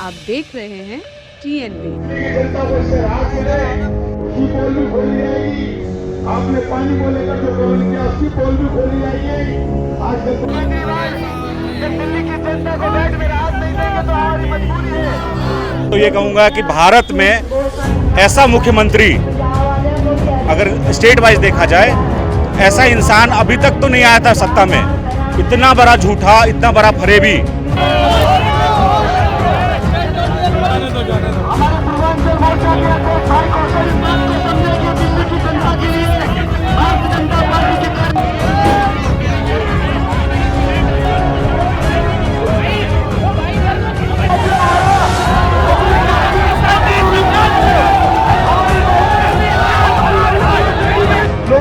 आप देख रहे हैं TNV। आपने पानी को लेकर जो कमेंट किया उसकी पोल भी खोली जाएगी। आज दिल्ली की जनता को बैठ में राहत नहीं देंगे तो हमारी मजबूरी है। तो ये कहूँगा कि भारत में ऐसा मुख्यमंत्री अगर स्टेट वाइज देखा जाए, ऐसा इंसान अभी तक तो नहीं आया था सत्ता में। इतना बड़ा झूठा, इतना बड़ा फरेबी।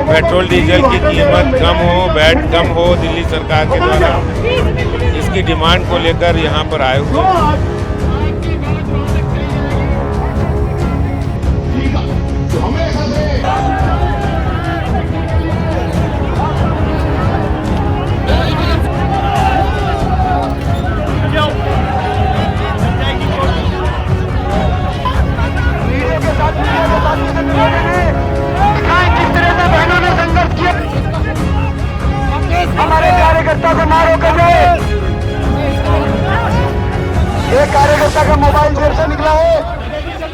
पेट्रोल डीजल की कीमत कम हो, वैट कम हो दिल्ली सरकार के द्वारा, इसकी डिमांड को लेकर यहाँ पर आए हुए हैं। हमारे कार्यकर्ता को मारो करो। एक कार्यकर्ता का मोबाइल जेब से निकला है,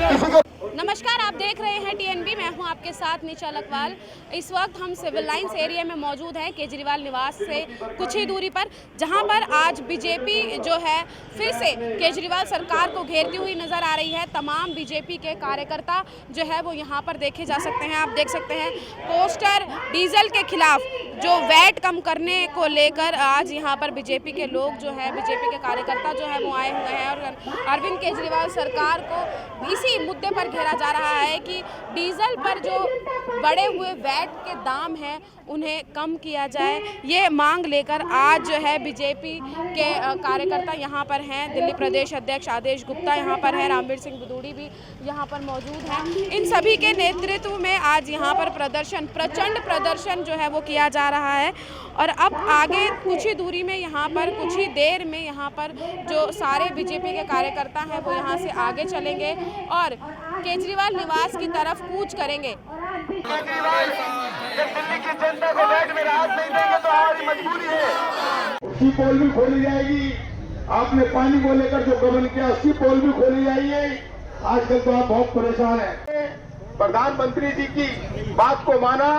किसी को। नमस्कार, आप देख रहे हैं TNV। मैं हूं आपके साथ निशा लखवाल। इस वक्त हम सिविल लाइंस एरिया में मौजूद हैं, केजरीवाल निवास से कुछ ही दूरी पर, जहां पर आज बीजेपी जो है फिर से केजरीवाल सरकार को घेरती हुई नजर आ रही है। तमाम बीजेपी के कार्यकर्ता जो है वो यहां पर देखे जा सकते हैं। आप देख सकते हैं पोस्टर डीजल के खिलाफ, जो वैट कम करने को लेकर आज यहाँ पर बीजेपी के लोग जो है, बीजेपी के कार्यकर्ता जो है वो आए हुए हैं और अरविंद केजरीवाल सरकार को इसी मुद्दे पर घेरा जा रहा है कि डीजल पर जो बढ़े हुए वैट के दाम हैं उन्हें कम किया जाए। ये मांग लेकर आज जो है बीजेपी के कार्यकर्ता यहाँ पर हैं। दिल्ली प्रदेश अध्यक्ष आदेश गुप्ता यहाँ पर हैं, रामवीर सिंह भदौड़ी भी यहाँ पर मौजूद हैं। इन सभी के नेतृत्व में आज यहाँ पर प्रचंड प्रदर्शन जो है वो किया जा रहा है। और अब आगे कुछ ही दूरी में, यहाँ पर कुछ ही देर में, यहाँ पर जो सारे बीजेपी के कार्यकर्ता हैं वो यहाँ से आगे चलेंगे और केजरीवाल निवास की तरफ कूच करेंगे। दिल्ली की जनता को बैठ में राहत नहीं देंगे तो हमारी मजबूरी है। उसकी पोल भी खोली जाएगी। आपने पानी को लेकर जो कमेंट किया उसकी पोल भी खोली जाएगी। आजकल तो आप बहुत परेशान हैं। प्रधानमंत्री जी की बात को माना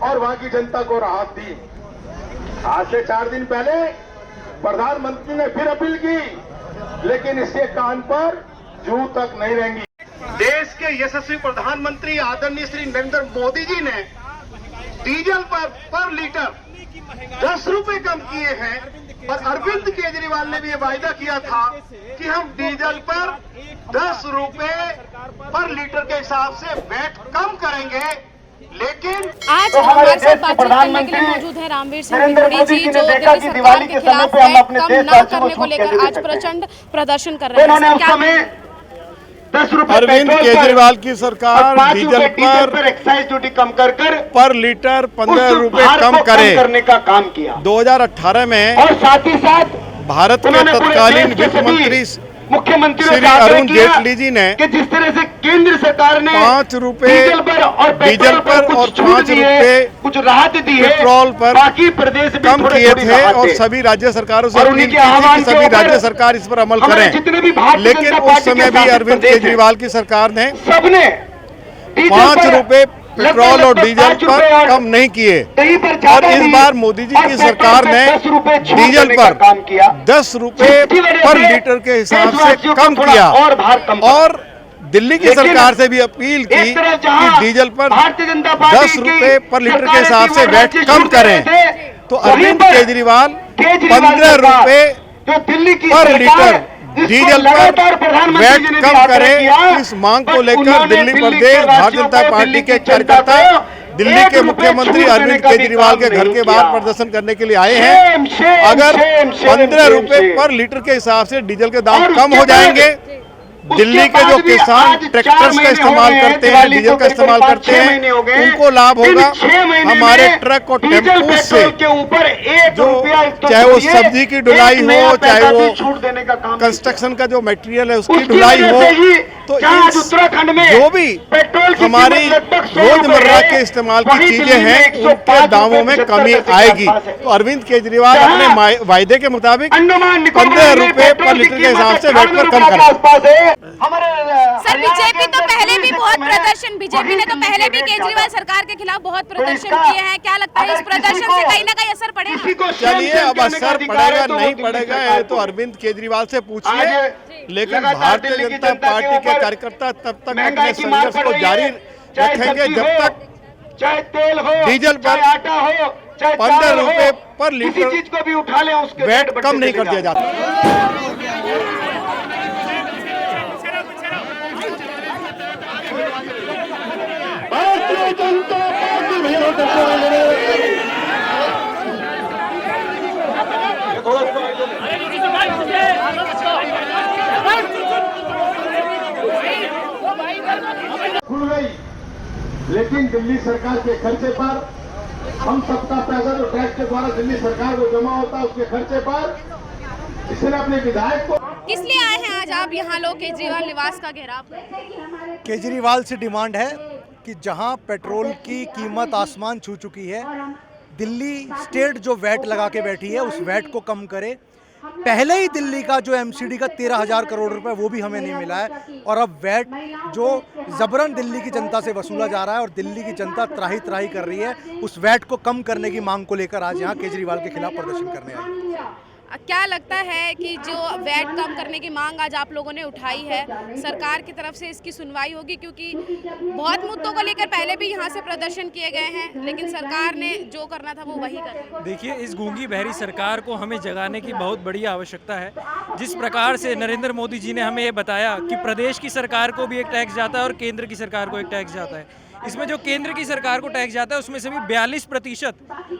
और वहां की जनता को राहत दी। आज से 4 दिन पहले प्रधानमंत्री ने फिर अपील की, लेकिन इसके कान पर जू तक नहीं रहेंगी। देश के यशस्वी प्रधानमंत्री आदरणीय श्री नरेंद्र मोदी जी ने डीजल पर लीटर 10 रुपए कम किए हैं और अरविंद केजरीवाल ने भी ये वायदा किया था कि हम डीजल पर 10 रुपए पर लीटर के हिसाब से वैट कम करेंगे। लेकिन आज हमारे साथ बातचीत करने के लिए मौजूद है रामवीर सिंह भदौड़ी जी, जो दिल्ली सरकार के खिलाफ वैट कम न करने को लेकर आज प्रचंड प्रदर्शन कर रहे हैं। अरविंद केजरीवाल की सरकार डीजल पर एक्साइज ड्यूटी कम कर पर लीटर 15 रुपए कम करने का काम किया 2018 में। और साथ ही साथ भारत के तत्कालीन वित्त मंत्री मुख्यमंत्री श्री अरुण जेटली जी ने कि जिस तरह से केंद्र सरकार ने 5 रुपए डीजल पर और 5 रुपए कुछ राहत दी है, पेट्रोल पर बाकी प्रदेश में कम किए थे और सभी राज्य सरकारों से अपील की थी कि सभी राज्य सरकार इस पर अमल करें। लेकिन उस समय भी अरविंद केजरीवाल की सरकार ने सबने 5 रुपए पेट्रोल और डीजल पर कम नहीं किए। और इस बार मोदी जी की सरकार ने डीजल पर 10 रुपए पर लीटर के हिसाब से कम किया और दिल्ली की सरकार से भी अपील की कि डीजल पर 10 रुपए पर लीटर के हिसाब से वैट कम करें। तो अरविंद केजरीवाल 15 रुपए पर लीटर डीजल पर वैट कम करें, इस मांग को लेकर दिल्ली प्रदेश भारतीय जनता पार्टी के कार्यकर्ता दिल्ली के मुख्यमंत्री अरविंद केजरीवाल के घर के बाहर प्रदर्शन करने के लिए आए हैं। अगर 15 रुपए पर लीटर के हिसाब से डीजल के दाम कम हो जाएंगे, दिल्ली के जो किसान ट्रैक्टर्स का इस्तेमाल करते हैं, डीजल का इस्तेमाल करते हैं, उनको लाभ होगा। हमारे ट्रक और टेम्पो से जो चाहे वो सब्जी की ढुलाई हो, चाहे वो कंस्ट्रक्शन का जो मटेरियल है उसकी ढुलाई हो, तो उत्तराखंड में जो भी हमारी रोजमर्रा के इस्तेमाल की चीजें हैं उनके दामों में कमी आएगी। तो अरविंद केजरीवाल अपने वायदे के मुताबिक 15 रुपए पर लीटर के हिसाब से वेट पर कम करें। सर बीजेपी तो पहले भी बहुत प्रदर्शन, बीजेपी ने तो पहले भी केजरीवाल सरकार के खिलाफ बहुत प्रदर्शन किए हैं। क्या लगता है इस प्रदर्शन से कहीं ना कहीं असर पड़ेगा? चलिए, अब असर पड़ेगा नहीं पड़ेगा ये तो अरविंद केजरीवाल से पूछिए, लेकिन भारतीय जनता पार्टी के कार्यकर्ता तब तक अपने संघर्ष को जारी रखेंगे जब तक चाहे तेल हो, डीजल पर आटा हो, 15 रुपए पर लीटर चीज को भी उठा ले उसके वैट कम नहीं कर दिया जाता। भारतीय जनता पार्टी खुल गई, लेकिन दिल्ली सरकार के खर्चे पर हम सबका पैसा जो टैक्स के द्वारा दिल्ली सरकार को जमा होता है उसके खर्चे पर इसने अपने विधायक को। किस लिए आए हैं आज आप यहाँ लोग केजरीवाल निवास का घेराव? केजरीवाल से डिमांड है कि जहां पेट्रोल की कीमत आसमान छू चुकी है, दिल्ली स्टेट जो वैट लगा के बैठी है उस वैट को कम करे। पहले ही दिल्ली का जो एमसीडी का 13,000 करोड़ रुपए वो भी हमें नहीं मिला है, और अब वैट जो जबरन दिल्ली की जनता से वसूला जा रहा है और दिल्ली की जनता त्राही त्राही कर रही है, उस वैट को कम करने की मांग को लेकर आज यहाँ केजरीवाल के खिलाफ प्रदर्शन करने आए। क्या लगता है कि जो वैट कम करने की मांग आज आप लोगों ने उठाई है, सरकार की तरफ से इसकी सुनवाई होगी? क्योंकि बहुत मुद्दों को लेकर पहले भी यहाँ से प्रदर्शन किए गए हैं, लेकिन सरकार ने जो करना था वो वही कर। देखिए, इस गूंगी बहरी सरकार को हमें जगाने की बहुत बड़ी आवश्यकता है। जिस प्रकार से नरेंद्र मोदी जी ने हमें ये बताया कि प्रदेश की सरकार को भी एक टैक्स जाता है और केंद्र की सरकार को एक टैक्स जाता है, इसमें जो केंद्र की सरकार को टैक्स जाता है उसमें से भी 42%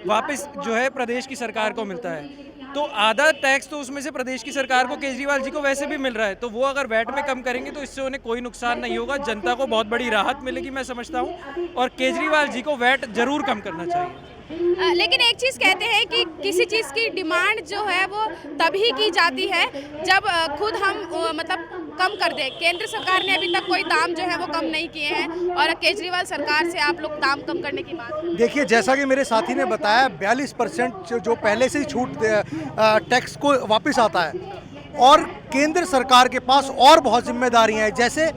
वापस जो है प्रदेश की सरकार को मिलता है। तो आधा टैक्स तो उसमें से प्रदेश की सरकार को केजरीवाल जी को वैसे भी मिल रहा है, तो वो अगर वैट में कम करेंगे तो इससे उन्हें कोई नुकसान नहीं होगा, जनता को बहुत बड़ी राहत मिलेगी मैं समझता हूँ, और केजरीवाल जी को वैट जरूर कम करना चाहिए। लेकिन एक चीज़ कहते हैं कि किसी चीज़ की डिमांड जो है वो तभी की जाती है जब खुद हम मतलब कम कर दें। केंद्र सरकार ने अभी तक कोई दाम जो है वो कम नहीं किए हैं, और केजरीवाल सरकार से आप लोग दाम कम करने की बात। देखिए, जैसा कि मेरे साथी ने बताया, 42% जो पहले से ही छूट टैक्स को वापस आता है, और केंद्र सरकार के पास और बहुत जिम्मेदारियां हैं, जैसे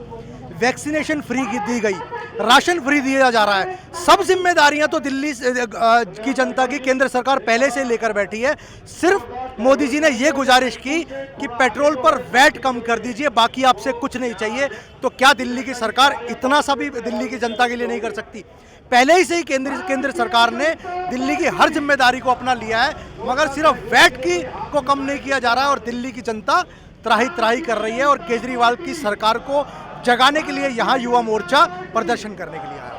वैक्सीनेशन फ्री दी गई, राशन फ्री दिया जा रहा है। सब जिम्मेदारियां तो दिल्ली की जनता की केंद्र सरकार पहले से लेकर बैठी है। सिर्फ मोदी जी ने ये गुजारिश की कि पेट्रोल पर वैट कम कर दीजिए, बाकी आपसे कुछ नहीं चाहिए। तो क्या दिल्ली की सरकार इतना सा भी दिल्ली की जनता के लिए नहीं कर सकती? पहले ही से ही केंद्र सरकार ने दिल्ली की हर जिम्मेदारी को अपना लिया है, मगर सिर्फ वैट को कम नहीं किया जा रहा है, और दिल्ली की जनता त्राही त्राही कर रही है। और केजरीवाल की सरकार को जगाने के लिए यहाँ युवा मोर्चा प्रदर्शन करने के लिए आया।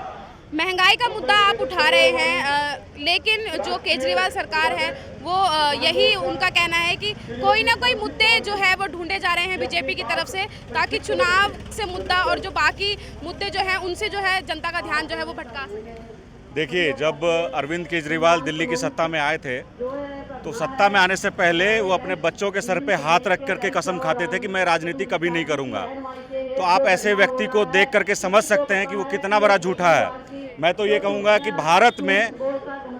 महंगाई का मुद्दा आप उठा रहे हैं, लेकिन जो केजरीवाल सरकार है वो यही उनका कहना है कि कोई ना कोई मुद्दे जो है वो ढूंढे जा रहे हैं बीजेपी की तरफ से, ताकि चुनाव से मुद्दा और जो बाकी मुद्दे जो हैं उनसे जो है जनता का ध्यान जो है वो भटका सके। देखिए, जब अरविंद केजरीवाल दिल्ली की सत्ता में आए थे तो सत्ता में आने से पहले वो अपने बच्चों के सर पे हाथ रख करके कसम खाते थे कि मैं राजनीति कभी नहीं करूंगा। तो आप ऐसे व्यक्ति को देख करके समझ सकते हैं कि वो कितना बड़ा झूठा है। मैं तो ये कहूँगा कि भारत में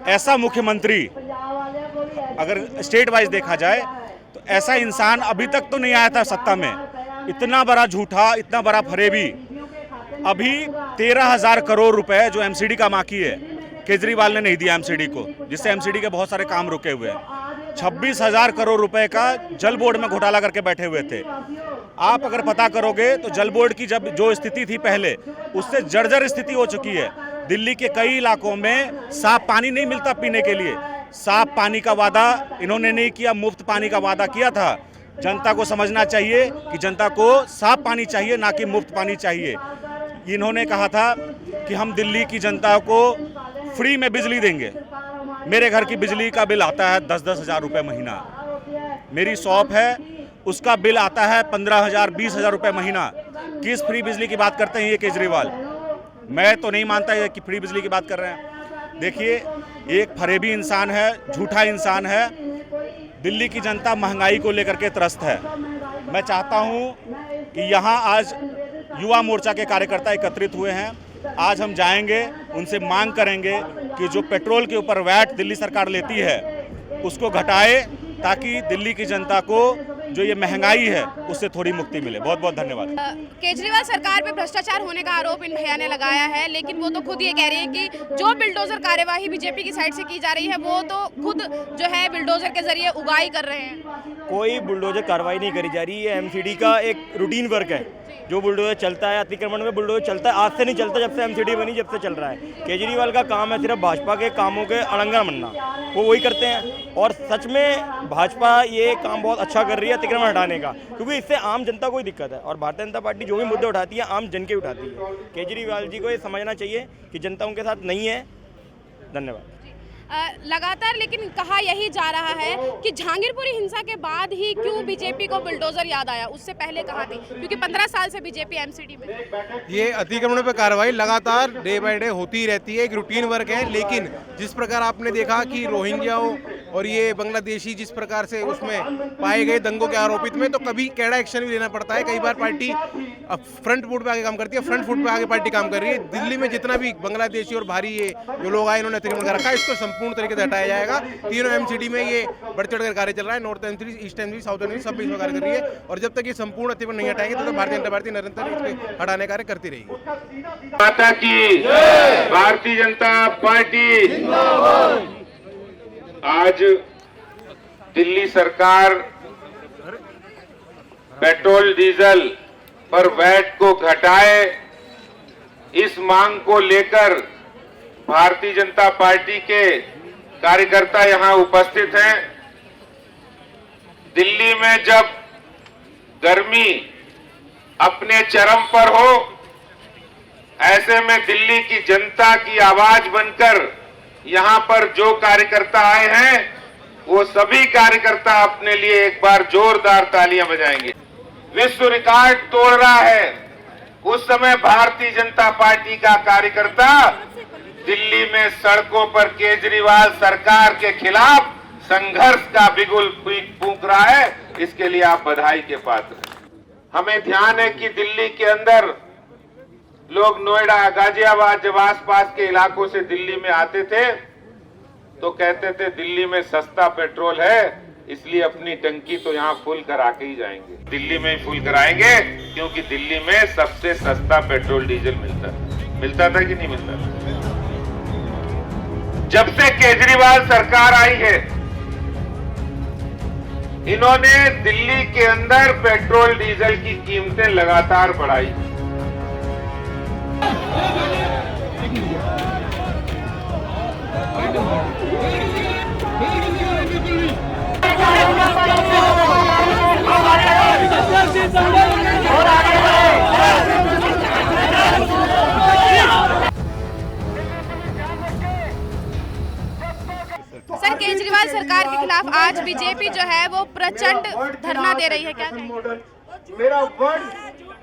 ऐसा मुख्यमंत्री अगर स्टेट वाइज देखा जाए तो ऐसा इंसान अभी तक तो नहीं आया था सत्ता में। इतना बड़ा झूठा, इतना बड़ा फरेबी। अभी 13,000 करोड़ रुपए जो एमसीडी का बाकी है, केजरीवाल ने नहीं दिया एमसीडी को, जिससे एमसीडी के बहुत सारे काम रुके हुए हैं। 26,000 करोड़ रुपए का जल बोर्ड में घोटाला करके बैठे हुए थे। आप अगर पता करोगे तो जल बोर्ड की जब जो स्थिति थी पहले, उससे जर्जर स्थिति हो चुकी है। दिल्ली के कई इलाकों में साफ पानी नहीं मिलता पीने के लिए। साफ पानी का वादा इन्होंने नहीं किया, मुफ्त पानी का वादा किया था। जनता को समझना चाहिए कि जनता को साफ पानी चाहिए, ना कि मुफ्त पानी चाहिए। इन्होंने कहा था कि हम दिल्ली की जनता को फ्री में बिजली देंगे। मेरे घर की बिजली का बिल आता है 10-10 हज़ार रुपये महीना। मेरी शॉप है, उसका बिल आता है 15,000 20,000 रुपये महीना। किस फ्री बिजली की बात करते हैं ये केजरीवाल? मैं तो नहीं मानता है कि फ्री बिजली की बात कर रहे हैं। देखिए, एक फरेबी इंसान है, झूठा इंसान है। दिल्ली की जनता महंगाई को लेकर के त्रस्त है। मैं चाहता हूं कि यहां आज युवा मोर्चा के कार्यकर्ता एकत्रित हुए हैं। आज हम जाएंगे, उनसे मांग करेंगे कि जो पेट्रोल के ऊपर वैट दिल्ली सरकार लेती है उसको घटाए, ताकि दिल्ली की जनता को जो ये महंगाई है उससे थोड़ी मुक्ति मिले। बहुत बहुत धन्यवाद। केजरीवाल सरकार पे भ्रष्टाचार होने का आरोप इन भैया ने लगाया है, लेकिन वो तो खुद ये कह रही है कि जो बिल्डोजर कार्यवाही बीजेपी की साइड से की जा रही है वो तो खुद जो है बिल्डोजर के जरिए उगाई कर रहे हैं। कोई बुलडोजर कार्रवाई नहीं करी जा रही है। एमसीडी का एक रूटीन वर्क है। जो बुलडोजर चलता है, अतिक्रमण में बुलडोजर चलता है, आज से नहीं चलता, जब से एमसीडी बनी जब से चल रहा है। केजरीवाल का काम है सिर्फ भाजपा के कामों के उल्लंघन बनना, वो वही करते हैं। और सच में भाजपा ये काम बहुत अच्छा कर रही है अतिक्रमण हटाने का, क्योंकि इससे आम जनता को ही दिक्कत है। और भारतीय जनता पार्टी जो भी मुद्दे उठाती है आम जन के उठाती है। केजरीवाल जी को ये समझना चाहिए कि जनता उनके साथ नहीं है। धन्यवाद। लगातार लेकिन कहा यही जा रहा है कि जहांगीरपुरी हिंसा के बाद ही क्यों बीजेपी को बुलडोजर याद आया, उससे पहले कहा थी, क्योंकि 15 साल से बीजेपी एमसीडी में। ये अतिक्रमण पे कार्रवाई लगातार डे बाय डे होती रहती है, एक रूटीन वर्क है। लेकिन जिस प्रकार आपने देखा कि रोहिंग्याओं और ये बांग्लादेशी जिस प्रकार से उसमें पाए गए दंगों के आरोपित में, तो कभी कैड़ा एक्शन भी लेना पड़ता है। कई बार पार्टी फ्रंट फुट पे आगे काम करती है, फ्रंट फुट पे आगे पार्टी काम कर रही है। दिल्ली में जितना भी बांग्लादेशी और भारी ये जो लोग आए इन्होंने अतिक्रमण कर रखा है, इसको संपूर्ण तरीके से हटाया जाएगा। तीनों एमसीडी में ये बढ़ चढ़ कर कार्य चल रहा है। North MCD, east MCD, south MCD सब इसमें कार्य कर रही है। और जब तक ये संपूर्ण अतिक्रमण नहीं हटाएंगे तो भारतीय जनता पार्टी निरंतर इसके हटाने कार्य करती रहेगी। माता की भारतीय जनता पार्टी। आज दिल्ली सरकार पेट्रोल डीजल पर वैट को घटाए, इस मांग को लेकर भारतीय जनता पार्टी के कार्यकर्ता यहां उपस्थित हैं। दिल्ली में जब गर्मी अपने चरम पर हो, ऐसे में दिल्ली की जनता की आवाज बनकर यहां पर जो कार्यकर्ता आए हैं, वो सभी कार्यकर्ता अपने लिए एक बार जोरदार तालियां बजाएंगे। विश्व रिकॉर्ड तोड़ रहा है। उस समय भारतीय जनता पार्टी का कार्यकर्ता दिल्ली में सड़कों पर केजरीवाल सरकार के खिलाफ संघर्ष का बिगुल फूंक रहा है। इसके लिए आप बधाई के पात्र हैं। हमें ध्यान है कि दिल्ली के अंदर लोग नोएडा, गाजियाबाद जब आसपास के इलाकों से दिल्ली में आते थे तो कहते थे दिल्ली में सस्ता पेट्रोल है, इसलिए अपनी टंकी तो यहाँ फुल करा के ही जाएंगे। दिल्ली में ही फुल कराएंगे, क्योंकि दिल्ली में सबसे सस्ता पेट्रोल डीजल मिलता था कि नहीं मिलता था। जब से केजरीवाल सरकार आई है, इन्होंने दिल्ली के अंदर पेट्रोल डीजल की कीमतें लगातार बढ़ाई। सर, केजरीवाल सरकार के खिलाफ आज बीजेपी जो है वो प्रचंड धरना दे रही है, क्या कहेंगे?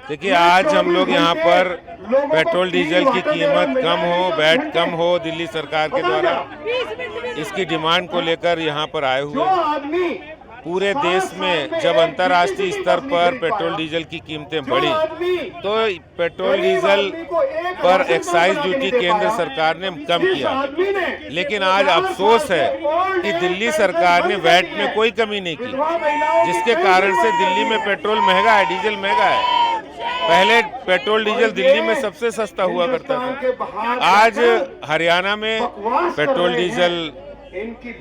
देखिए, आज हम लोग यहाँ पर पेट्रोल डीजल की कीमत कम हो, वैट कम हो दिल्ली सरकार के द्वारा, इसकी डिमांड को लेकर यहाँ पर आए हुए। पूरे देश में जब अंतर्राष्ट्रीय स्तर पर पेट्रोल डीजल की कीमतें बढ़ी तो पेट्रोल डीजल पर एक्साइज ड्यूटी केंद्र सरकार ने कम किया, लेकिन आज अफसोस है कि दिल्ली सरकार ने वैट में कोई कमी नहीं की, जिसके कारण से दिल्ली में पेट्रोल महंगा है, डीजल महंगा है। पहले पेट्रोल डीजल दिल्ली में सबसे सस्ता हुआ करता था, आज हरियाणा में पेट्रोल डीजल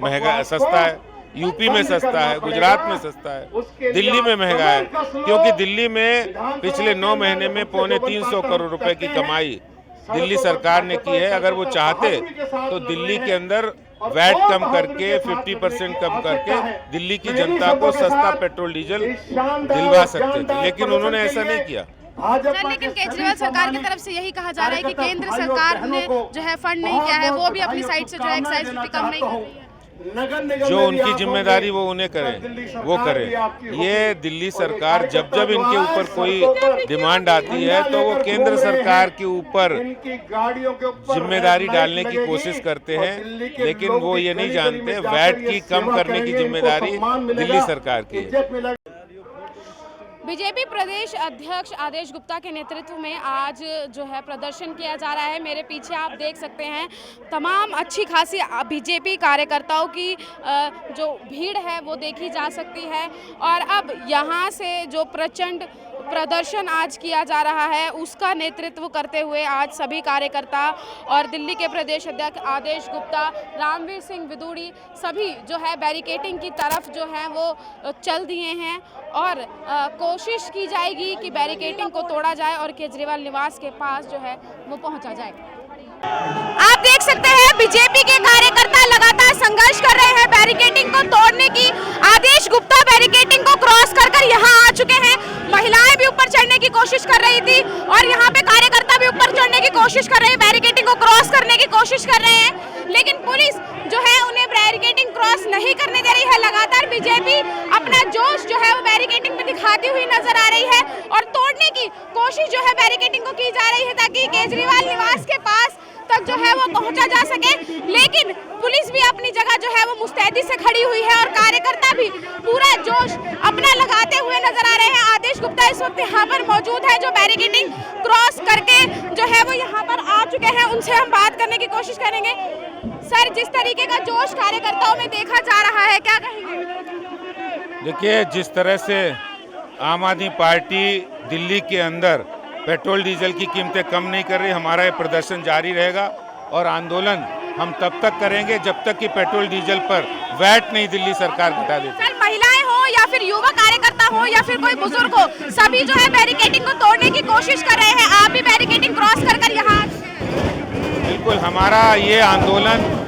महंगा सस्ता है, यूपी में सस्ता है, गुजरात में सस्ता है, दिल्ली में महंगा है, क्योंकि दिल्ली में पिछले 9 महीने में 325 करोड़ रुपए की कमाई दिल्ली सरकार ने की है। अगर वो चाहते तो दिल्ली के अंदर वैट कम करके 50% कम करके दिल्ली की जनता को सस्ता पेट्रोल डीजल दिलवा सकते थे, लेकिन उन्होंने ऐसा नहीं किया। सर, लेकिन केजरीवाल सरकार की तरफ से यही कहा जा रहा है कि केंद्र सरकार ने जो है फंड नहीं किया है, वो भी अपनी साइड से जो है एक्साइज ड्यूटी कम नहीं की है। जो उनकी जिम्मेदारी वो उन्हें करें, वो करें। ये दिल्ली सरकार जब जब इनके ऊपर कोई डिमांड आती है तो वो केंद्र सरकार के ऊपर जिम्मेदारी डालने की कोशिश करते हैं, लेकिन वो ये नहीं जानते वैट की कम करने की जिम्मेदारी दिल्ली सरकार की है। बीजेपी प्रदेश अध्यक्ष आदेश गुप्ता के नेतृत्व में आज जो है प्रदर्शन किया जा रहा है। मेरे पीछे आप देख सकते हैं तमाम अच्छी खासी बीजेपी कार्यकर्ताओं की जो भीड़ है वो देखी जा सकती है। और अब यहाँ से जो प्रचंड प्रदर्शन आज किया जा रहा है उसका नेतृत्व करते हुए आज सभी कार्यकर्ता और दिल्ली के प्रदेश अध्यक्ष आदेश गुप्ता, रामवीर सिंह विदुड़ी सभी जो है बैरिकेडिंग की तरफ जो है वो चल दिए हैं और कोशिश की जाएगी कि बैरिकेडिंग को तोड़ा जाए और केजरीवाल निवास के पास जो है वो पहुंचा जाए। आप देख सकते हैं बीजेपी के कार्यकर्ता लगातार संघर्ष कर रहे हैं बैरिकेडिंग को तोड़ने की। आदेश गुप्ता बैरिकेडिंग को क्रॉस कर यहाँ आ चुके हैं। महिलाएं भी ऊपर चढ़ने की कोशिश कर रही थी और यहाँ पे कार्यकर्ता भी ऊपर चढ़ने की कोशिश कर रहे हैं, बैरिकेडिंग को क्रॉस करने की कोशिश कर रहे हैं, लेकिन पुलिस जो है उन्हें बैरिकेडिंग क्रॉस नहीं करने दे रही है। लगातार बीजेपी अपना जोश जो है वो बैरिकेडिंग में दिखाती हुई नजर आ रही है और तोड़ने की कोशिश जो है बैरिकेडिंग को की जा रही है ताकि केजरीवाल निवास के पास तक जो है वो पहुंचा जा सके। लेकिन पुलिस भी अपनी जगह जो है वो मुस्तैदी से खड़ी हुई है और कार्यकर्ता भी पूरा जोश अपना लगाते हुए नजर आ रहे हैं। आदेश गुप्ता इस वक्त यहाँ पर मौजूद है जो बैरिकेडिंग क्रॉस करके जो है वो यहाँ पर आ चुके हैं। उनसे हम बात करने की कोशिश करेंगे। सर, जिस तरीके का जोश कार्यकर्ताओं में देखा जा रहा है, क्या कहेंगे? देखिए, जिस तरह से आम आदमी पार्टी दिल्ली के अंदर पेट्रोल डीजल की कीमतें कम नहीं कर रही, हमारा ये प्रदर्शन जारी रहेगा और आंदोलन हम तब तक करेंगे जब तक कि पेट्रोल डीजल पर वैट नहीं दिल्ली सरकार घटा देती। सर, महिलाएं हो या फिर युवा कार्यकर्ता हो या फिर कोई बुजुर्ग हो, सभी जो है बैरिकेडिंग को तोड़ने की कोशिश कर रहे हैं। आप भी बैरिकेडिंग क्रॉस कर यहाँ? बिल्कुल, हमारा ये आंदोलन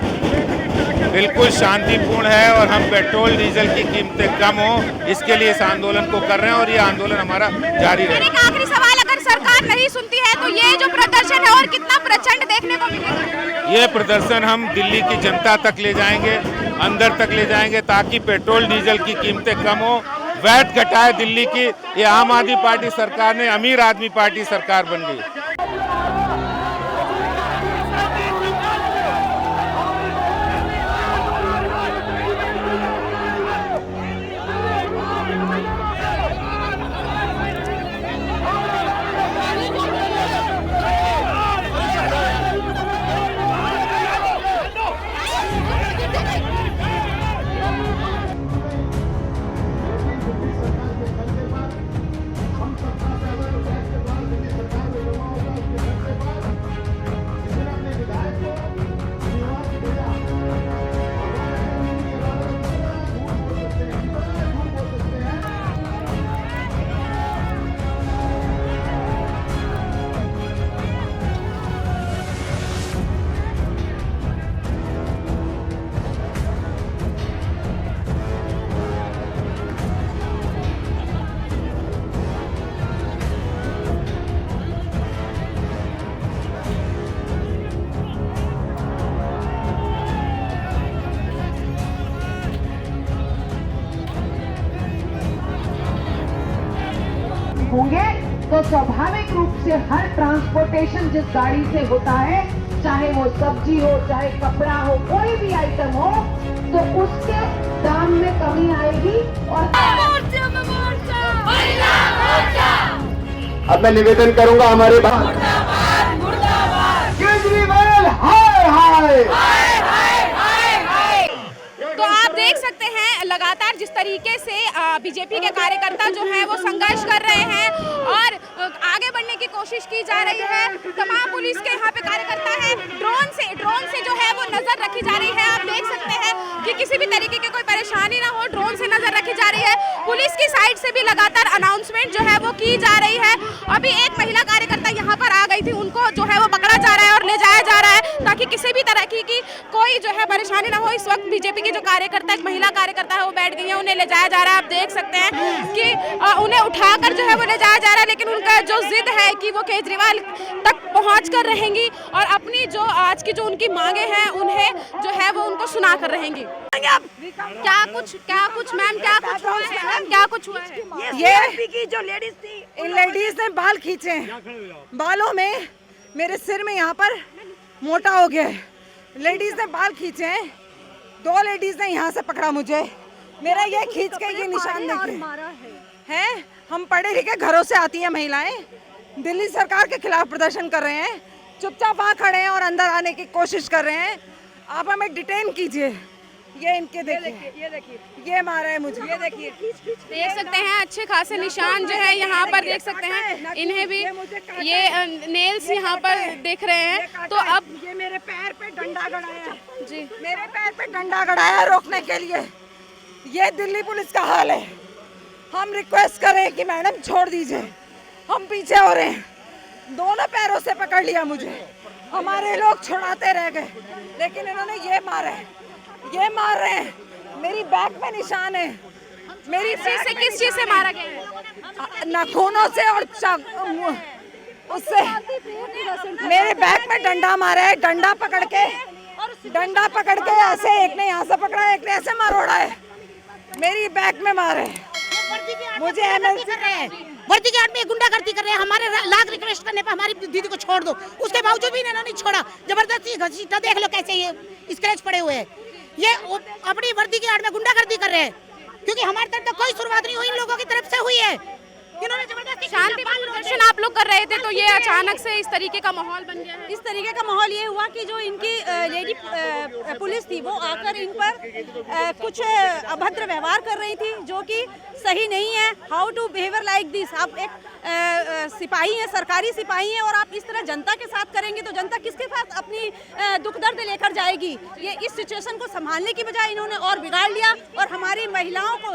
बिल्कुल शांतिपूर्ण है और हम पेट्रोल डीजल की कीमतें कम हो इसके लिए इस आंदोलन को कर रहे हैं और ये आंदोलन हमारा जारी रहेगा। एक आखिरी सवाल, अगर सरकार नहीं सुनती है तो ये जो प्रदर्शन है और कितना प्रचंड देखने को मिलेगा? ये प्रदर्शन हम दिल्ली की जनता तक ले जाएंगे, अंदर तक ले जाएंगे ताकि पेट्रोल डीजल की कीमतें कम हो, वैट घटाए दिल्ली की। ये आम आदमी पार्टी सरकार ने अमीर आदमी पार्टी सरकार बन गई। होंगे तो स्वाभाविक रूप से हर ट्रांसपोर्टेशन जिस गाड़ी से होता है, चाहे वो सब्जी हो, चाहे कपड़ा हो, कोई भी आइटम हो, तो उसके दाम में कमी आएगी। और अब मैं निवेदन करूंगा हमारे केजरीवाल हाय हाय। तो आप देख सकते हैं लगातार जिस तरीके से बीजेपी के कार्यकर्ता जो है वो संघर्ष कर रहे हैं और आगे बढ़ने की कोशिश की जा रही है। तमाम पुलिस के यहाँ पे कार्यकर्ता है, ड्रोन से जो है वो नजर रखी जा रही है। आप देख सकते हैं कि किसी भी तरीके की कोई परेशानी ना हो, ड्रोन से नजर रखी जा रही है। पुलिस की साइड से भी लगातार अनाउंसमेंट जो है वो की जा रही है। अभी एक महिला कार्यकर्ता यहाँ पर आ गई थी, उनको जो है वो पकड़ा जा रहा है और ले जाया जा रहा है ताकि किसी भी तरह की कोई जो है परेशानी ना हो। इस वक्त बीजेपी की जो कार्यकर्ता, एक महिला कार्यकर्ता है, वो बैठ गई है, उन्हें ले जाया जा रहा है। आप देख सकते हैं कि उन्हें उठाकर जो है वो ले जाया जा रहा है, लेकिन उनका जो जिद है कि वो केजरीवाल तक पहुंचकर रहेंगी और अपनी जो आज की जो उनकी मांगे हैं उन्हें जो है वो उनको सुना कर रहेंगी। करेंगे अब? क्या कुछ मैम, क्या कुछ हुआ है मैम, क्या कुछ हुआ है? ये की जो लेडीज थी, इन लेडीज ने बाल खींचे हैं, बालों में मेरे सिर में यहाँ पर मोटा हो गया है। लेडीज ने बाल खींचे हैं, 2 लेडीज ने यहाँ से पकड़ा मुझे, मेरा ये खींच के ये निशान देखे हैं। हम पढ़े लिखे घरों से आती है महिलाएं, दिल्ली सरकार के खिलाफ प्रदर्शन कर रहे हैं, चुपचाप वहाँ खड़े हैं और अंदर आने की कोशिश कर रहे हैं। आप हमें डिटेन कीजिए। ये इनके देखिए, ये मारा है मुझे, ये देखिए, देख सकते हैं अच्छे खासे निशान जो है यहाँ पर देख सकते हैं। इन्हें भी ये नेल्स यहाँ पर देख रहे हैं। तो अब ये मेरे पैर पे डंडा गड़ाया जी, मेरे पैर पे डंडा गड़ाया रोकने के लिए। ये दिल्ली पुलिस का हाल है। हम रिक्वेस्ट करें कि मैडम छोड़ दीजिए, हम पीछे हो रहे हैं। दोनों पैरों से पकड़ लिया मुझे, हमारे लोग छुड़ाते रह गए, लेकिन इन्होंने ये मारा है, ये मार रहे हैं। मेरी बैक में निशान है। मेरी किस चीज से मारा गया है? नाखूनों से और उससे मेरे बैक में डंडा मारा है। डंडा पकड़ के ऐसे, एक ने यहाँ से पकड़ा, एक ने ऐसे मरोड़ा है। मेरी बैक में मारे मुझे वर्दी के आदमी गुंडागर्दी कर रहे हैं। हमारे लाख रिक्वेस्ट करने पर हमारी दीदी को छोड़ दो, उसके बावजूद भी इन्होंने नहीं छोड़ा। जबरदस्ती घसीटा, देख लो कैसे ये स्क्रैच पड़े हुए हैं। ये अपनी वर्दी के आड़ में गुंडागर्दी कर रहे हैं, क्योंकि हमारी तरफ तो कोई शुरुआत नहीं हुई, इन लोगों की तरफ से हुई है। इन्होंने जबरदस्ती शांतिपूर्ण प्रदर्शन आप लोग कर रहे थे, तो ये अचानक से इस तरीके का माहौल बन गया है। इस तरीके का माहौल ये हुआ कि जो इनकी लेडी पुलिस थी वो आकर इन पर कुछ अभद्र व्यवहार कर रही थी, जो कि सही नहीं है। How to behaviour like this. आप एक सिपाही हैं, सरकारी सिपाही हैं, और आप इस तरह जनता के साथ करेंगे तो जनता किसके साथ अपनी दुख दर्द लेकर जाएगी। ये इस सिचुएशन को संभालने की बजाय इन्होंने और बिगाड़ लिया और हमारी महिलाओं को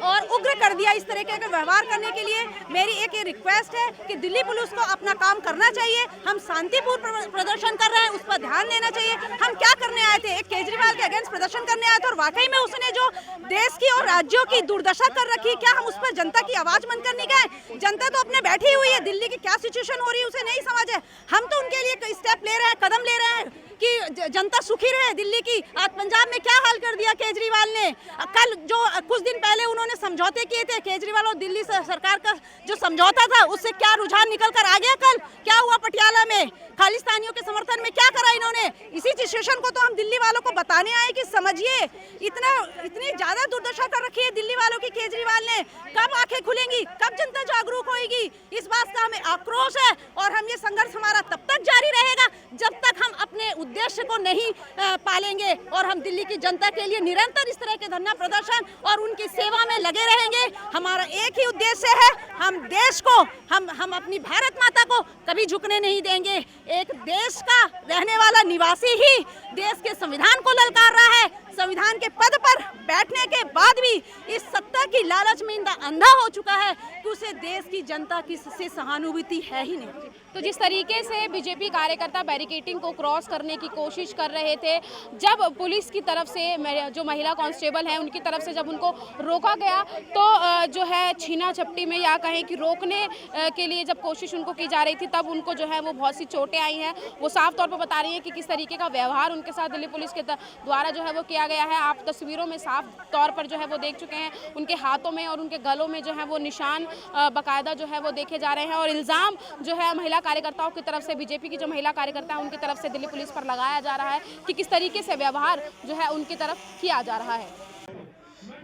और उग्र कर दिया इस तरीके का व्यवहार करने के लिए। मेरी एक ये रिक्वेस्ट है कि दिल्ली पुलिस को अपना काम करना चाहिए। हम शांतिपूर्ण प्रदर्शन कर रहे हैं, उस पर ध्यान देना चाहिए। हम क्या करने आए थे? एक केजरीवाल के अगेंस्ट प्रदर्शन करने आए थे, और वाकई में उसने जो देश की और राज्यों की दुर्दशा कर रखी, क्या हम उस पर जनता की आवाज बंद करने गए? जनता तो अपने बैठी हुई है, दिल्ली की क्या सिचुएशन हो रही है उसे नहीं समझ है। हम तो उनके लिए स्टेप ले रहे हैं, कदम ले रहे हैं कि जनता सुखी रहे दिल्ली की। आज पंजाब में क्या हाल कर दिया केजरीवाल ने। कल जो कुछ दिन पहले उन्होंने समझौते किए थे, केजरीवाल और दिल्ली सरकार का जो समझौता था, उससे क्या रुझान निकल कर आ गया? कल क्या हुआ पटियाला में? खालिस्तानियों के समर्थन में क्या करा इन्होंने? इसी सिचुएशन को तो हम दिल्ली वालों को बताने आए कि समझिए, इतनी ज्यादा दुर्दशा कर रखी है दिल्ली वालों की केजरीवाल ने। कब आंखें खुलेंगी? कब जनता जागरूक होगी? इस बात का हमें आक्रोश है, और हम ये संघर्ष हमारा तब तक जारी रहेगा जब तक हम अपने उद्देश्य को नहीं पालेंगे। और हम दिल्ली की जनता के लिए निरंतर इस तरह के धरना प्रदर्शन और उनकी सेवा में लगे रहेंगे। हमारा एक ही उद्देश्य है, हम देश को, हम अपनी भारत माता को कभी झुकने नहीं देंगे। एक देश का रहने वाला निवासी ही देश के संविधान को ललकार रहा है। संविधान के पद पर बैठने के बाद भी इस सत्ता की लालच में अंधा हो चुका है कि उसे देश की जनता की से सहानुभूति है ही नहीं। तो जिस तरीके से बीजेपी कार्यकर्ता बैरिकेडिंग को क्रॉस करने की कोशिश कर रहे थे, जब पुलिस की तरफ से जो महिला कांस्टेबल हैं उनकी तरफ से जब उनको रोका गया, तो जो है छीना झपटी में या कहें कि रोकने के लिए जब कोशिश उनको की जा रही थी, तब उनको जो है वो बहुत सी चोटें आई हैं। वो साफ तौर पर बता रही हैं कि किस तरीके का व्यवहार उनके साथ दिल्ली पुलिस के द्वारा जो है वो किया गया है। आप तस्वीरों में साफ तौर पर जो है वो देख चुके हैं, उनके हाथों में और उनके गलों में जो है वो निशान बाकायदा जो है वो देखे जा रहे हैं। और इल्ज़ाम जो है महिला कार्यकर्ताओं की तरफ से, बीजेपी की जो महिला कार्यकर्ता है उनकी तरफ से दिल्ली पुलिस पर लगाया जा रहा है कि किस तरीके से व्यवहार जो है उनकी तरफ किया जा रहा है।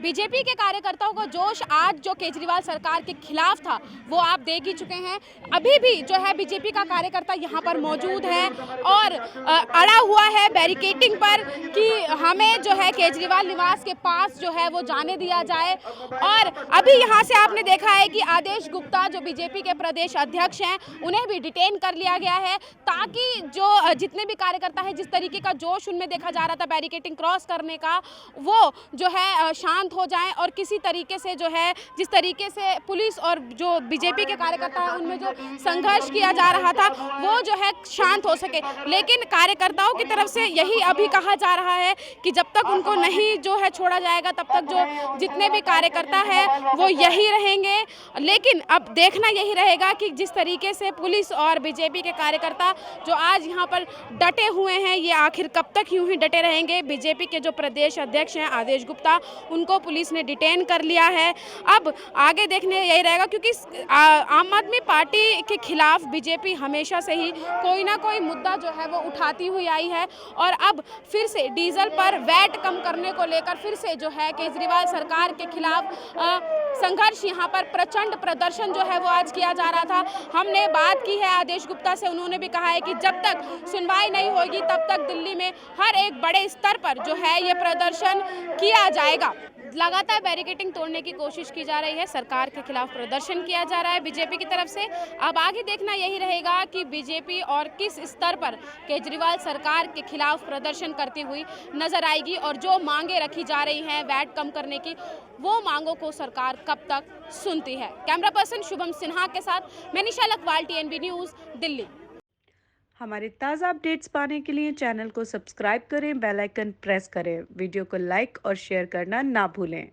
बीजेपी के कार्यकर्ताओं का जोश आज जो केजरीवाल सरकार के खिलाफ था वो आप देख ही चुके हैं। अभी भी जो है बीजेपी का कार्यकर्ता यहाँ पर मौजूद है और अड़ा हुआ है बैरिकेडिंग पर कि हमें जो है केजरीवाल निवास के पास जो है वो जाने दिया जाए। और अभी यहाँ से आपने देखा है कि आदेश गुप्ता जो बीजेपी के प्रदेश अध्यक्ष हैं, उन्हें भी डिटेन कर लिया गया है, ताकि जो जितने भी कार्यकर्ता हैं, जिस तरीके का जोश उनमें देखा जा रहा था बैरिकेडिंग क्रॉस करने का, वो जो है शांत शांत हो जाएं और किसी तरीके से जो है, जिस तरीके से पुलिस और जो बीजेपी के कार्यकर्ता हैं उनमें जो संघर्ष किया जा रहा था वो जो है शांत हो सके। लेकिन कार्यकर्ताओं की तरफ से यही अभी कहा जा रहा है कि जब तक उनको नहीं जो है छोड़ा जाएगा तब तक जो जितने भी कार्यकर्ता है वो यही रहेंगे। लेकिन अब देखना यही रहेगा कि जिस तरीके से पुलिस और बीजेपी के कार्यकर्ता जो आज यहाँ पर डटे हुए हैं ये आखिर कब तक यूं ही डटे रहेंगे। बीजेपी के जो प्रदेश अध्यक्ष हैं आदेश गुप्ता, उनको पुलिस ने डिटेन कर लिया है। अब आगे देखने यही रहेगा क्योंकि आम आदमी पार्टी के खिलाफ बीजेपी हमेशा से ही कोई ना कोई मुद्दा जो है वो उठाती हुई आई है और अब फिर से डीजल पर वैट कम करने को लेकर फिर से जो है केजरीवाल सरकार के खिलाफ संघर्ष, यहाँ पर प्रचंड प्रदर्शन जो है वो आज किया जा रहा था। हमने बात की है आदेश गुप्ता से, उन्होंने भी कहा है कि जब तक सुनवाई नहीं होगी तब तक दिल्ली में हर एक बड़े स्तर पर जो है ये प्रदर्शन किया जाएगा। लगातार बैरिकेडिंग तोड़ने की कोशिश की जा रही है, सरकार के खिलाफ प्रदर्शन किया जा रहा है बीजेपी की तरफ से। अब आगे देखना यही रहेगा कि बीजेपी और किस स्तर पर केजरीवाल सरकार के खिलाफ प्रदर्शन करती हुई नजर आएगी और जो मांगे रखी जा रही हैं वैट कम करने की, वो मांगों को सरकार कब तक सुनती है। कैमरा पर्सन शुभम सिन्हा के साथ मैं निशा लखवाल, TNB न्यूज़, दिल्ली। हमारे ताज़ा अपडेट्स पाने के लिए चैनल को सब्सक्राइब करें, बेल आइकन प्रेस करें, वीडियो को लाइक और शेयर करना ना भूलें।